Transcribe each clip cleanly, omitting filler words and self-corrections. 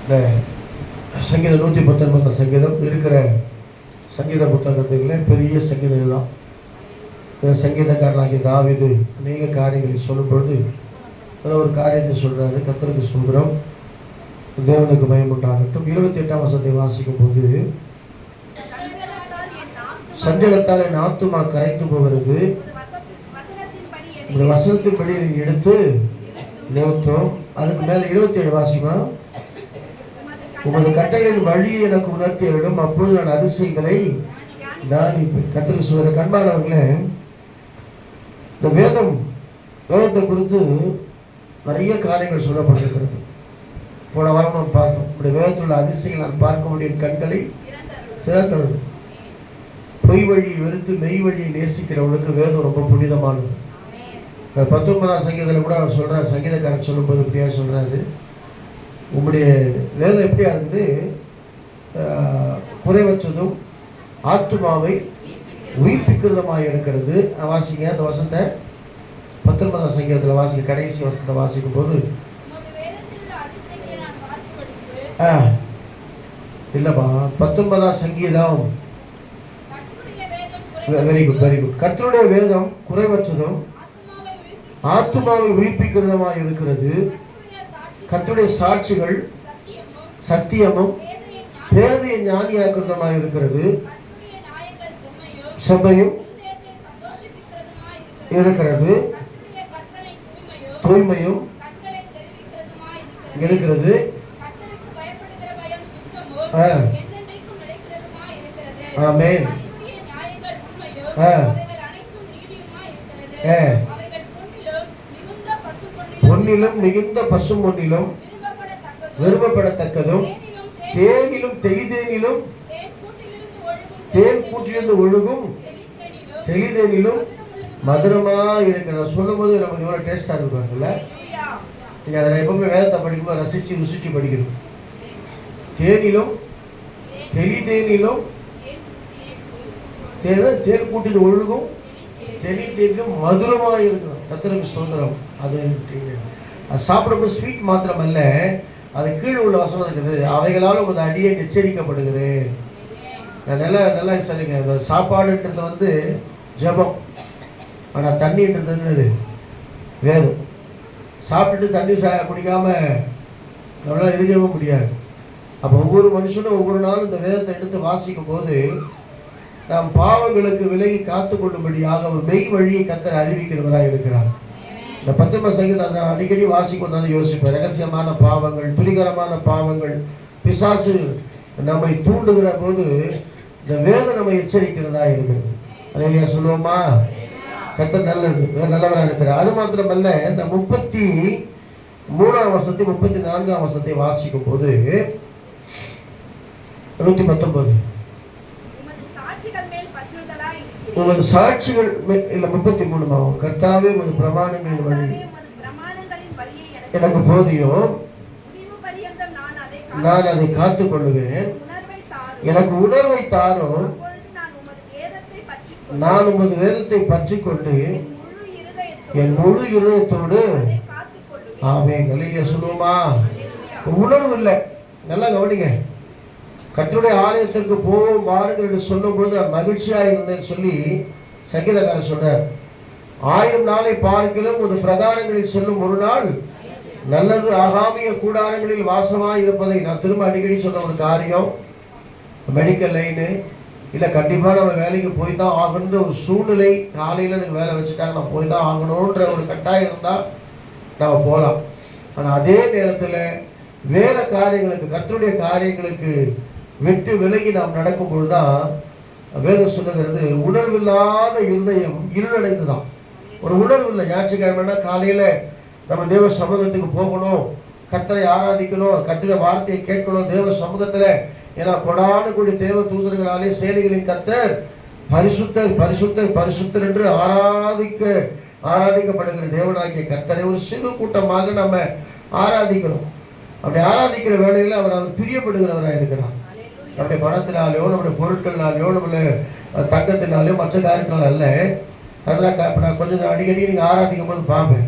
இந்த சங்கீதம் 119 சங்கீதம் இருக்கிற சங்கீத புத்தகத்தில் பெரிய சங்கீதம் தான். இந்த சங்கீதக்காரனாகிய தாவீது அநேக காரியங்களை சொல்லும் பொழுது அதில் ஒரு காரியத்தை சொல்கிறாரு. கர்த்தருக்கு சொல்கிறோம், தேவனுக்கு மகிமை உண்டாகட்டும். 28ஆம் வசனத்தை வாசிக்கும் போது, சஞ்சலத்தால் என் ஆத்துமா கரைந்து போகிறது, ஒரு வசனத்தின்படி எடுத்து நிறுத்தோம். அதுக்கு மேல 27 வாசிமா, உமது கட்டளையின் வழியை எனக்கு உணர்த்தியவிடும், அப்பொழுது நான் அதிசயங்களை தியானிப்பேன். கர்த்தருக்கு சொல்கிற கண்பானவர்களே, இந்த வேதத்தை குறித்து நிறைய காரியங்கள் சொல்லப்பட்டிருக்கிறது. போன வாரம் நாம் பார்த்தோம். இப்படி வேதத்தில் உள்ள அதிசயங்கள் நான் பார்க்க முடியும், கண்களை திறக்கிறது. பொய் வழியை வெறுத்து மெய் வழியை நேசிக்கிறவங்களுக்கு வேதம் ரொம்ப புனிதமானது. 19ஆம் சங்கீதத்தில் கூட அவர் சொல்கிறார், சங்கீதக்காரன் சொல்லும்போது இப்படியா சொல்கிறாரு, உங்களுடைய வேதம் எப்படியா இருக்குது, குறைவற்றதும் ஆத்துமாவை உயிர்ப்பிக்கிறதுமாக இருக்கிறது. வாசிங்க அந்த வசனத்தை 19ஆம் சங்கீதத்தில் வாசிக்க, கடைசி வசனத்தை வாசிக்கும் போது, இல்லைப்பா 19ஆம் சங்கீதம், வெரி குட் வெரி குட். கர்த்தருடைய வேதம் குறைவற்றதும் ஆத்துமாவை உயிர்ப்பிக்கிறதுமாக இருக்கிறது. கர்த்தருடைய சாட்சிகள் சத்தியமும் பேதையை ஞானியாக்குறதுமாக இருக்கிறது. செம்மையும் இருக்கிறது, தூய்மையும் இருக்கிறது. ஆமென். பொன்னிலும் மிகுந்த பசும் பொன்னிலும் விரும்பப்படத்தக்கதும், தேனிலும் தெளிதேனிலும் தேன் கூட்டிலிருந்து ஒழுகும் தெளிதேனிலும் மதுரமா இருக்கிற. சொல்லும் போது நமக்கு எவ்வளவு டேஸ்டா இருக்குல்ல. நீங்க அதை எப்பவுமே வேதத்தை படிக்கும்போது ரசிச்சு ருசிச்சு படிக்கணும். தேனிலும் தெளிதேனிலும் தேன் கூட்டில் ஒழுகும் தெளிதேனிலும் மதுரமாக இருக்கணும். கர்த்தருக்கு ஸ்தோத்திரம். அது சாப்பிடும்போது ஸ்வீட் மாத்திரம் அல்ல, அது கீழே உள்ள வசனம் இருக்குது, அவைகளால் உங்கள் அடியை எச்சரிக்கப்படுகிறேன். நல்லா சரிங்க. அந்த சாப்பாடுன்றது ஜபம், ஆனால் தண்ணின்றது என்னது, வேதம். சாப்பிட்டுட்டு தண்ணி குடிக்காம நம்மளால் இருக்கவே முடியாது. அப்போ ஒவ்வொரு மனுஷனும் ஒவ்வொரு நாளும் இந்த வேதத்தை எடுத்து வாசிக்கும் போது நாம் பாவங்களுக்கு விலகி காத்து கொள்ளும்படியாக ஒரு மெய் வழியை கர்த்தர் அறிவிக்கிறவராக இருக்கிறார். இந்த 19ஆம் சங்கீதத்தை அடிக்கடி வாசிக்கும் போது யோசிப்பேன். ரகசியமான பாவங்கள், துணிகரமான பாவங்கள், பிசாசு நம்மை தூண்டுகிற போது இந்த வேதம் நம்மை எச்சரிக்கிறதா இருக்கிறது. அதையா சொல்லுவோமா? கர்த்தர் நல்லவராக இருக்கிறார். அது மாத்திரமல்ல, இந்த 33ஆம் வசனத்தை 34ஆம் வசனத்தை வாசிக்கும் போது 119, உமது சாட்சிகள் இல்ல 33 கர்த்தாவே உமது பிரமாணங்களின் வழி எனக்கு போதியும், நான் அதை காத்துக் கொள்ளுவேன். எனக்கு உணர்வை தாரும், நான் உமது வேதத்தை பற்றிக் கொண்டு என் முழு இருதயத்தோடு. ஆமென். அல்லேலூயா சொல்லுவோமா? உணர்வு இல்லை. நல்லா கவனிங்க. கர்த்தருடைய ஆலயத்திற்கு போவோம் வாருங்கள் என்று சொல்லும்போது நான் மகிழ்ச்சியாக இருந்தேன்னு சொல்லி சங்கீதக்காரர் சொல்றார். 1000 நாளை பார்க்கிலும் ஒரு பிரகாரங்களில் செல்லும் ஒரு நாள் நல்லது. ஆகாமிய கூடாரங்களில் வாசமாக இருப்பதை நான் திரும்ப அடிக்கடி சொன்ன ஒரு காரியம். மெடிக்கல் லைனு இல்லை, கண்டிப்பாக நம்ம வேலைக்கு போய் தான் ஆகணுன்ற ஒரு சூழ்நிலை. காலையில் எனக்கு வேலை வச்சுட்டாங்க, நான் போய் தான் ஆகணுன்ற ஒரு கட்டாயம் இருந்தால் நம்ம போகலாம். ஆனால் அதே நேரத்தில் வேறு காரியங்களுக்கு, கர்த்தருடைய காரியங்களுக்கு விட்டு விலகி நாம் நடக்கும் பொழுதுதான் வேதம் சொல்லுகிறது, உணர்வில்லாத இருதயம் இருளடைந்து தான். ஒரு உணர்வு இல்லை. ஞாயிற்றுக்கிழமைனா காலையில் நம்ம தேவ சமூகத்துக்கு போகணும், கர்த்தரை ஆராதிக்கணும், கர்த்தருடைய வார்த்தையை கேட்கணும் தேவ சமூகத்தில். ஏன்னா கொடானு கூடிய தேவ தூதர்களாலே சேனைகளின் கர்த்தர் பரிசுத்தர் பரிசுத்தர் பரிசுத்தர் என்று ஆராதிக்கப்படுகிற தேவனாகிய கர்த்தரை ஒரு சிறு கூட்டமாக நம்ம ஆராதிக்கணும். அப்படி ஆராதிக்கிற வேளையில் அவர் பிரியப்படுகிறவராக இருக்கிறார். நம்முடைய பணத்தினாலேயோ நம்முடைய பொருட்கள்னாலேயோ நம்மள தங்கத்தினாலேயோ மற்ற காரியத்தினால அல்ல. அதெல்லாம் இப்போ நான் கொஞ்சம் அடிக்கடி நீங்கள் ஆராதிக்கும் போது பார்ப்பேன்.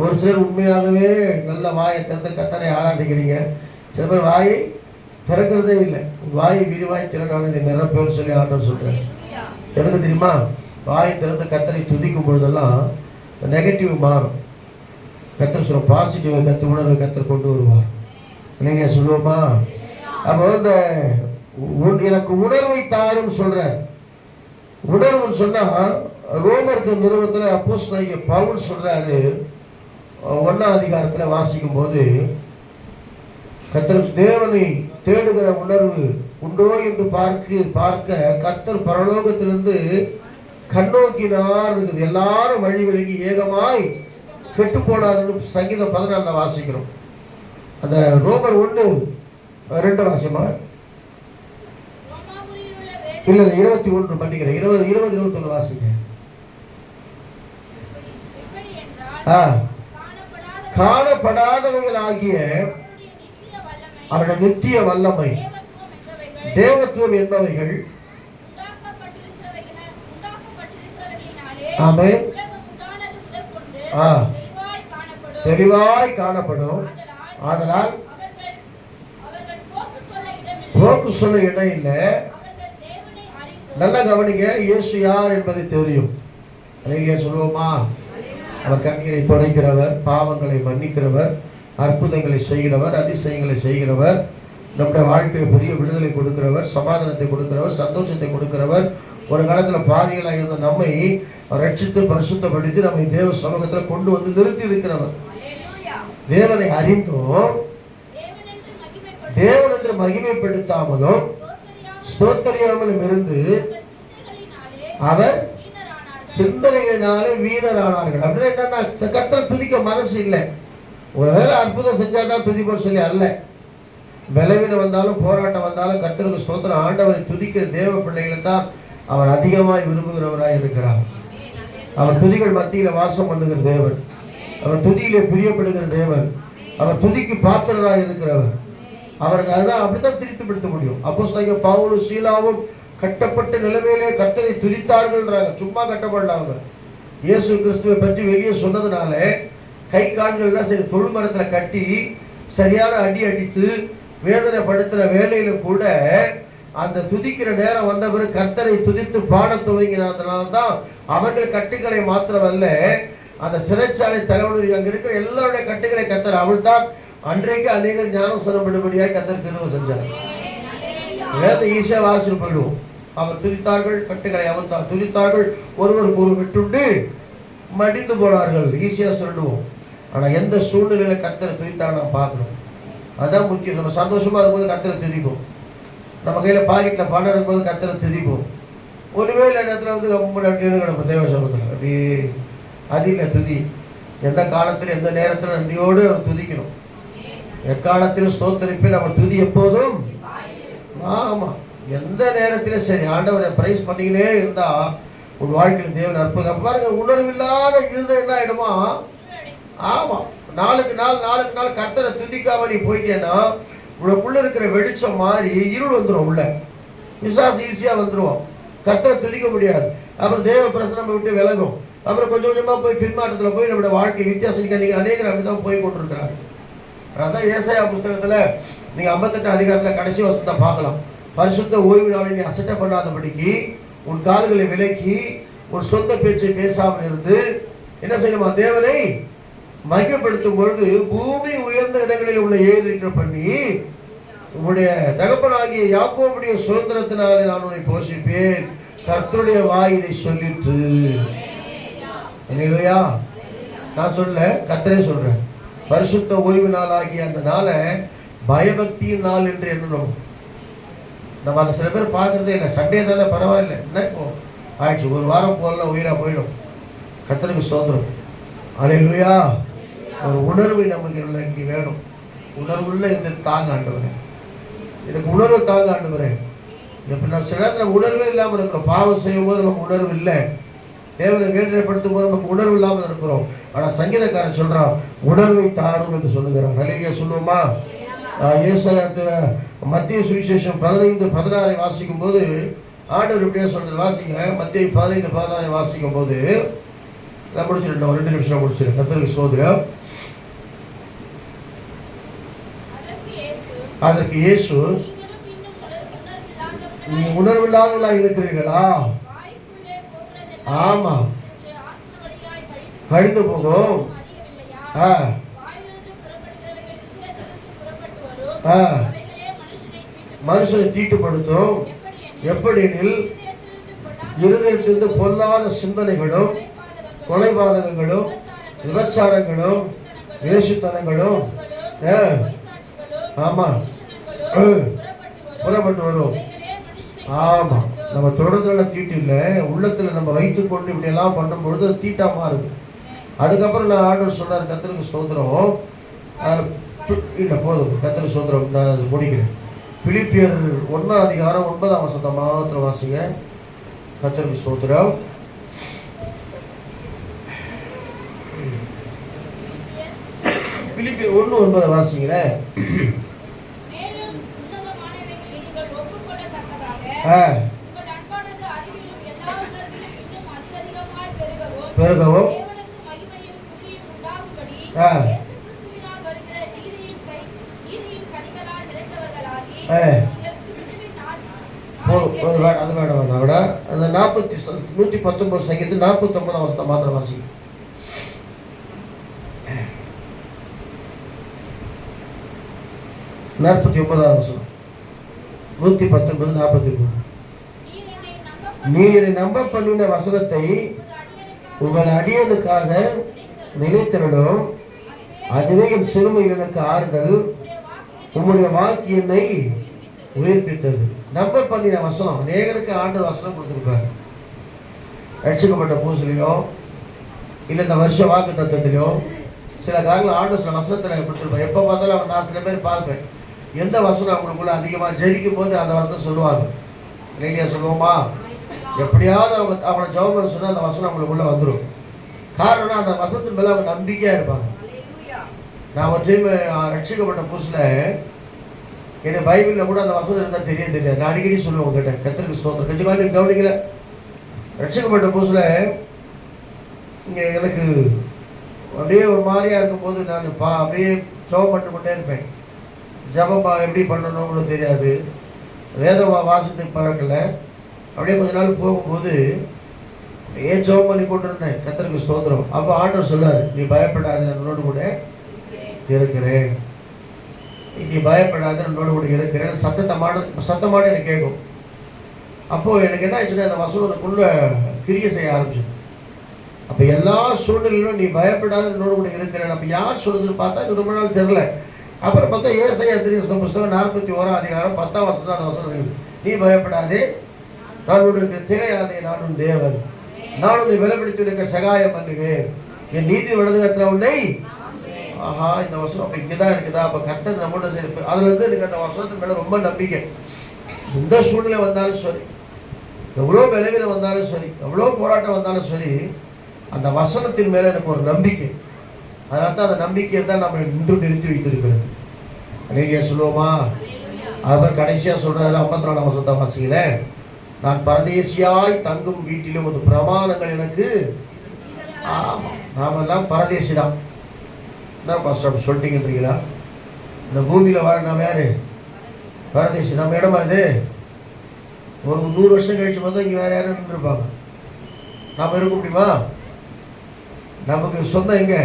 ஒரு சிலர் உண்மையாகவே நல்ல வாயை திறந்து கர்த்தரை ஆராதிக்கிறீங்க. சில பேர் வாயை திறக்கிறதே இல்லை. வாயை விரிவாய் திறனானது நிரப்பேன்னு சொல்லி ஆண்டவர் சொல்றாரு. எதுக்கு தெரியுமா? வாயை திறந்து கர்த்தரை துதிக்கும் பொழுதெல்லாம் நெகட்டிவ் மாறும். கர்த்தர் சொல்ற பாசிட்டிவை கர்த்தர் உணர்வை கர்த்தர் கொண்டு வருவார். நீங்க சொல்லுவோமா? அப்போ இந்த எனக்கு உணர்வை தாரும் சொல்றார். உணர்வுன்னு சொன்னா ரோமருக்கு நிறுவனத்தில் அப்போஸ்தலனாகிய பவுல் சொல்றாரு, 1ஆம் அதிகாரத்தில் வாசிக்கும் போது, கர்த்தர் தேவனை தேடுகிற உணர்வு உண்டோ என்று பார்க்க கர்த்தர் பரலோகத்திலிருந்து கண்ணோக்கினார் இருக்குது. எல்லாரும் வழி விலகி ஏகமாய் கெட்டு போனாருன்னு சங்கீதம் 14 வாசிக்கிறோம். அந்த ரோமர் 1:2 வாசியமா இல்ல 21 பண்ணிக்கிறேன். 20-21 வாசிங்க. காணப்படாதவைகள் ஆகிய அவருடைய நித்திய வல்லமை தேவத்துவம் என்பவைகள் ஆமென் தெளிவாய் காணப்படும். ஆதலால் போக்கு சொல்ல இடம் இல்லை. நல்லா கவனிங்க, இயேசு யார் என்பதை தெரியும். அழகிய சொல்லுவோமா? அவர் கண்ணீரை துடைக்கிறவர், பாவங்களை மன்னிக்கிறவர், அற்புதங்களை செய்கிறவர், அதிசயங்களை செய்கிறவர், நம்முடைய வாழ்க்கையில் பெரிய விடுதலை கொடுக்கிறவர், சமாதானத்தை கொடுக்கிறவர், சந்தோஷத்தை கொடுக்கிறவர். ஒரு காலத்தில் பாவிகளாக இருந்த நம்மை ரட்சித்து பரிசுத்தப்படுத்தி நம்மை தேவ சமூகத்தில் கொண்டு வந்து நிறுத்தி இருக்கிறவர். தேவனை அறிந்தும் தேவன் என்று மகிமைப்படுத்தாமலும் ஸ்தோத்திரியாமலும் இருந்து அவர் சிந்தனைகளினாலே வீரரானார்கள். அப்படின்னா என்னன்னா, கர்த்தரை துதிக்க மனசு இல்லை. ஒருவேளை அற்புதம் செஞ்சாதான் துதிப்போம் சொல்லி அல்ல. பலவீனம் வந்தாலும் போராட்டம் வந்தாலும் கர்த்தருக்கு ஸ்தோத்திரம், ஆண்டவரை துதிக்கிற தேவ பிள்ளைகளை தான் அவர் அதிகமாய் விரும்புகிறவராய் இருக்கிறார். அவர் துதிகள் மத்தியில வாசம் பண்ணுகிற தேவன், அவர் துதியிலே பிரியப்படுகிற தேவன், அவர் துதிக்கு பாத்திரராய் இருக்கிறவர். அவருக்கு அதுதான் அப்படித்தான் திருப்திப்படுத்த முடியும். அப்போஸ்தலனாகிய பவுலும் சீலாவும் கட்டப்பட்ட நிலைமையிலே கர்த்தரை துதித்தார்கள்ன்றாங்க. சும்மா கட்டப்படல. அவங்க இயேசு கிறிஸ்துவை பற்றி வெளியே சொன்னதுனால கை கால்கள்லாம் சரி தொழுமரத்தில் கட்டி சரியான அடி அடித்து வேதனைப்படுத்துகிற வேலையில கூட அந்த துதிக்கிற நேரம் வந்த பிறகு கர்த்தரை துதித்து பாட துவங்கினால தான் அவர்கள் கட்டுகளை மாத்திரமல்ல, அந்த சிறைச்சாலை தலைவனுடைய அங்கே இருக்கிற எல்லாருடைய கட்டுகளை கர்த்தர் அவிழ்த்தார். அன்றைக்கு அநேகர் ஞானஸ்நானம் விடுபடியாக கர்த்தர் கிருபை செஞ்சார். வேத ஈஸியாக வாசிட்டு போயிடுவோம். அவர் துதித்தார்கள், கட்டுகளை அவிழ்த்தார். துதித்தார்கள், ஒருவருக்கு ஒரு விட்டுண்டு மடிந்து போனார்கள், ஈஸியாக சொல்லுவோம். ஆனால் எந்த சூழ்நிலையில கர்த்தரை துதித்தாங்க நான் பார்க்கணும். அதுதான் முக்கியம். நம்ம சந்தோஷமா இருக்கும்போது கர்த்தரை துதிப்போம். நம்ம கையில பாக்கெட்டில் பணம் இருக்கும்போது கர்த்தரை துதிப்போம். ஒருவேளை நேரத்தில் வந்து நம்ம தேவ சமூகத்தில் அப்படி அது இல்லை துதி. எந்த காலத்தில் எந்த நேரத்தில் நன்றியோடு அவர் துதிக்கணும். எக்காலத்திலும் ஸ்தோத்தரிப்பை நம்ம துதி எப்போதும். ஆமா, எந்த நேரத்திலும் சரி ஆண்டவரை பிரைஸ் பண்ணிக்கினே இருந்தா உன் வாழ்க்கையில் தேவன் அற்புதம். பாருங்க, உணர்வு இல்லாத இருந்தது என்ன ஆயிடுமா? ஆமா, நாளுக்கு நாள் கர்த்தரை துதிக்காம நீ போயிட்டேன்னா உனக்குள்ள இருக்கிற வெளிச்சம் மாறி இருள் வந்துடும். உள்ள விசுவாசம் ஈஸியா வந்துடும். கர்த்தரை துதிக்க முடியாது. அப்புறம் தேவ பிரசனம் விட்டு விலகும். அப்புறம் கொஞ்சம் கொஞ்சமா போய் பின்மாற்றத்தில் போய் நம்மளோட வாழ்க்கை வித்தியாசம் அநேகர் அப்படிதான் போய் கொண்டிருக்கிறாங்க. அதான் ஏசாயா புஸ்தகத்துல நீங்க 58 அதிகாரத்துல கடைசி வசனத்தை பார்க்கலாம். பரிசுத்த ஓய்வு நாளை நீ அசட்டை பண்ணாதபடிக்கு உன் கால்களை விலக்கி உன் சொந்த பேச்சை பேசாமல் இருந்து என்ன செய்யணுமா? தேவனை மகிமைப்படுத்தும் பொழுது பூமி உயர்ந்த இடங்களில் உள்ள ஏறிக்க பண்ணி உன்னுடைய தகப்பனாகிய யாக்கோபுடைய சுதந்திரத்தினாலே நான் உன்னை போஷிப்பேன். கர்த்தருடைய வாய் இதை சொல்லிற்று. இல்லையா? நான் சொல்ல, கர்த்தரே சொல்றேன். பரிசுத்த ஓய்வு நாள் ஆகிய அந்த நாளை பயபக்தியின் நாள் என்று எண்ணணும். நம்ம அதை சில பேர் பார்க்கறதே இல்லை. சண்டே தானே, பரவாயில்ல, என்ன இப்போ ஆயிடுச்சு, ஒரு வாரம் போகலாம், உயிரா போயிடும். கர்த்தருக்கு ஸ்தோத்திரம். அல்லேலூயா. ஒரு உணர்வு நமக்கு இன்னைக்கு வேணும். உணர்வுள்ள இந்த தாங்க ஆண்டவரே, எனக்கு உணர்வு தாங்க ஆண்டவரே. இப்போ நான் சில நேரத்தில் உணர்வே இல்லாமல் இருக்கிறோம். பாவம் செய்யும் போது நமக்கு உணர்வு இல்லை. தேவனை வேதனைப்படுத்தும் போது நமக்கு உணர்வு இல்லாமல் இருக்கிறோம். ஆனால் சங்கீதக்காரன் சொல்றான், உணர்வை தாரும் என்று சொல்லுகிறான். நல்ல சொல்லுவோமா? மத்திய சுவிசேஷம் 15:16 வாசிக்கும் போது ஆண்டவர் இப்படியே சொல்றது. வாசிங்க, மத்திய 15:16 வாசிக்கும் போது நான் முடிச்சிருக்கேன். ஒரு 2 நிமிஷம் முடிச்சிருக்கேன். கர்த்தருக்கு ஸ்தோத்திரம். அதற்கு இயேசு, உணர்வில்லாதவர்களாக இருக்கிறீர்களா? ஆமா, கழிந்து போகும். மனுஷனை தீட்டுப்படுத்தும். எப்படியெனில் இருதயத்திலிருந்து பொல்லாத சிந்தனைகளும், கொலைபாதகங்களும், விபச்சாரங்களும், வேசித்தனங்களும் ஆமா புறப்பட்டு வரும். ஆமா, நம்ம தொடர்ந்துல தீட்டு இல்லை, உள்ளத்துல நம்ம வைத்துக் கொண்டு இப்படி எல்லாம் பண்ணும் பொழுது தீட்டா மாறுது. அதுக்கப்புறம் நான் ஆண்டவர் சொன்னார், கர்த்தருக்கு ஸ்தோத்திரம். இல்லை போதும், கர்த்தருக்கு ஸ்தோத்திரம். நான் முடிக்கிறேன். பிலிப்பியர் 1ஆம் அதிகாரம் 9ஆம் வசனத்தை மாத்திரம் வாசிங்க. கர்த்தருக்கு ஸ்தோத்திரம். பிலிப்பியர் 1:9 வாசிங்களேன். பெருகவும் அது வேண்டாம். விட அந்த 119 சங்கீதத்தில் 49ஆம் வசனத்தை மாத்திரம் வாசிங்க. 49ஆம் வசனம் 119 49. நீர் என்னை நம்ப பண்ணின வசனத்தை உங்கள் அடியனுக்காக நினைத்திரடும், அதுவே என் சிறுமை எனக்கு ஆறுதல். உங்களுடைய வாக்கு என்னை உயிர்ப்பித்தது. நம்ப பண்ணின வசனம், அநேகருக்கு ஆண்டவர் வசனம் கொடுத்துருப்பார். ரட்சிக்கப்பட்ட பூசலையோ இல்லை இந்த வருஷ வாக்கு தத்துவத்திலையோ சில காலங்கள் ஆண்டவர் சில வசனத்தில் கொடுத்துருப்பார். எப்போ பார்த்தாலும் நான் சில பேர் பார்ப்பேன், எந்த வசனம் அவங்களுக்குள்ள அதிகமாக ஜெபிக்கும் போது அந்த வசனம் சொல்லுவாங்க. இல்லையா? சொல்லுவோமா? எப்படியாவது அவங்கள ஜெபம் பண்ண சொன்னால் அந்த வசனம் அவங்களுக்குள்ள வந்துடும். காரணம், அந்த வசனத்தின் மேலே அவங்க நம்பிக்கையாக இருப்பாங்க. நான் ஒரு டைம் ரட்சிக்கப்பட்ட புதுசில் எனக்கு பைபிளில் கூட அந்த வசனம் இருந்தால் தெரியாது. நான் அடிக்கடி சொல்லுவேன் உங்ககிட்ட, கர்த்தருக்கு ஸ்தோத்திரம். கொஞ்சம் காலம் கவனிக்கல. ரட்சிக்கப்பட்ட புதுசில் இங்கே எனக்கு அப்படியே ஒரு மாதிரியாக இருக்கும்போது நான் அப்படியே ஜெபம் பண்ணி கொண்டே இருப்பேன். ஜபம் எப்படி பண்ணணும்னு தெரியாது, வேத வாசத்துக்கு பழக்கலை. அப்படியே கொஞ்ச நாள் போகும்போது ஏன் ஜெபம் பண்ணி கொண்டு இருந்தேன். கர்த்தருக்கு ஸ்தோத்திரம். அப்போ ஆண்டவர் சொல்லார், நீ பயப்படாத, என்னோடு கூட இருக்கிறேன். நீ பயப்படாத, என்னோடு கூட இருக்கிறேன். சத்தமாட எனக்கு கேட்கும். அப்போது எனக்கு என்ன ஆச்சுன்னா, அந்த வசனத்துக்குள்ள கிரியை செய்ய ஆரம்பிச்சது. அப்போ எல்லா சூழ்நிலையிலும் நீ பயப்படாத, என்னோடு கூட இருக்கிறேன். அப்போ யார் சொல்லுதுன்னு பார்த்தா எனக்கு ரொம்ப நாள் தெரில. அப்புறம் பார்த்தா ஏசாயா தீர்க்கதரிசன புத்தகம் 41ஆம் அதிகாரம் 10ஆம் வசனம் அந்த வசனம் இருக்குது. நீ பயப்படாதே, நான் உனக்கு திரையாதே, நான் உன் தேவன், நான் உன்னை விலைப்படுத்தி உனக்கு சகாயம் பண்ணுவேன், என் நீதி வலதுகரத்தில் உன்னை. ஆஹா, இந்த வசனம் அப்போ இங்கே தான் இருக்குதா? அப்போ கர்த்தர் நம்மளோட சேர்ப்பு. அதில் வந்து எனக்கு அந்த வசனத்தின் மேலே ரொம்ப நம்பிக்கை. எந்த சூழ்நிலை வந்தாலும் சரி, எவ்வளோ விளைவில் வந்தாலும் சரி, எவ்வளோ போராட்டம் வந்தாலும் சரி, அந்த வசனத்தின் மேலே எனக்கு ஒரு நம்பிக்கை. அதனால தான் அந்த நம்பிக்கையை தான் நம்ம இன்று நிறுத்தி வைத்திருக்கிறது. அநேகியா சொல்லுவோமா? அவர் கடைசியாக சொல்கிறாரு 54ஆம் வசனத்தை வாசிக்கல. நான் பரதேசியாய் தங்கும் வீட்டிலும் ஒரு பிரமாணங்கள் எனக்கு. ஆமாம், நாமெல்லாம் பரதேசி தான். என்ன பாஸ்டர் அப்படி சொல்லிட்டீங்கன்றீங்களா? இந்த பூமியில் வாழ நாம் யார்? பரதேசி. நம்ம இடமா இது? ஒரு 100 வருஷம் கழிச்சு பார்த்தா இங்கே வேறு யாரும் நின்றுருப்பாங்க. நாம் இருக்க முடியுமா? நமக்கு சொந்தம் எங்கே?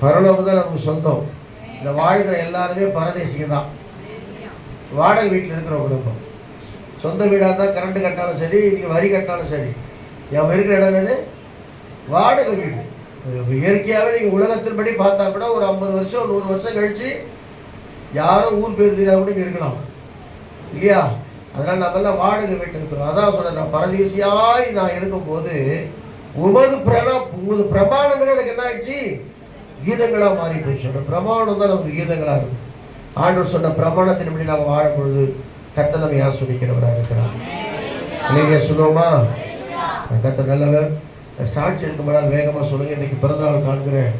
பரலோகம் தான் நமக்கு சொந்தம். இந்த வாழ்கிற எல்லாருமே பரதேசிங்க தான். வாடகை வீட்டில் இருக்கிற குடும்பம். சொந்த வீடாக இருந்தால் கரண்ட் கட்டினாலும் சரி, நீங்கள் வரி கட்டினாலும் சரி, என் இருக்கிற இடம் என்னது? வாடகை வீடு. இயற்கையாகவே நீங்கள் உலகத்தின்படி பார்த்தா கூட ஒரு 50 வருஷம் 100 வருஷம் கழித்து யாரும் ஊர் பேர் தெரியாத கூட இருக்கலாம் இல்லையா? அதனால் நம்மெல்லாம் வாடகை வீட்டில் இருக்கிறோம். அதான் சொல்கிறேன், நான் பரதேசியாய் நான் இருக்கும்போது உமது பிரமாணங்கள் எனக்கு என்ன ஆயிடுச்சு? கீதங்களாக மாறி போய் சொல்ற பிரமாணம் தான் நமக்கு கீதங்களாக இருக்கும். ஆண்டவர் சொன்ன பிரமாணத்தின்படி நாம் வாழும் பொழுது கர்த்தர் நம்மை ஆசீர்வதிக்கிறவராக இருக்கிறார். இல்லையா? சொல்லுவோமா? கர்த்தர் நல்லவர். சாட்சி இருக்கும்போது வேகமாக சொல்லுங்க. இன்னைக்கு பிறந்தநாள் காண்கிறேன்.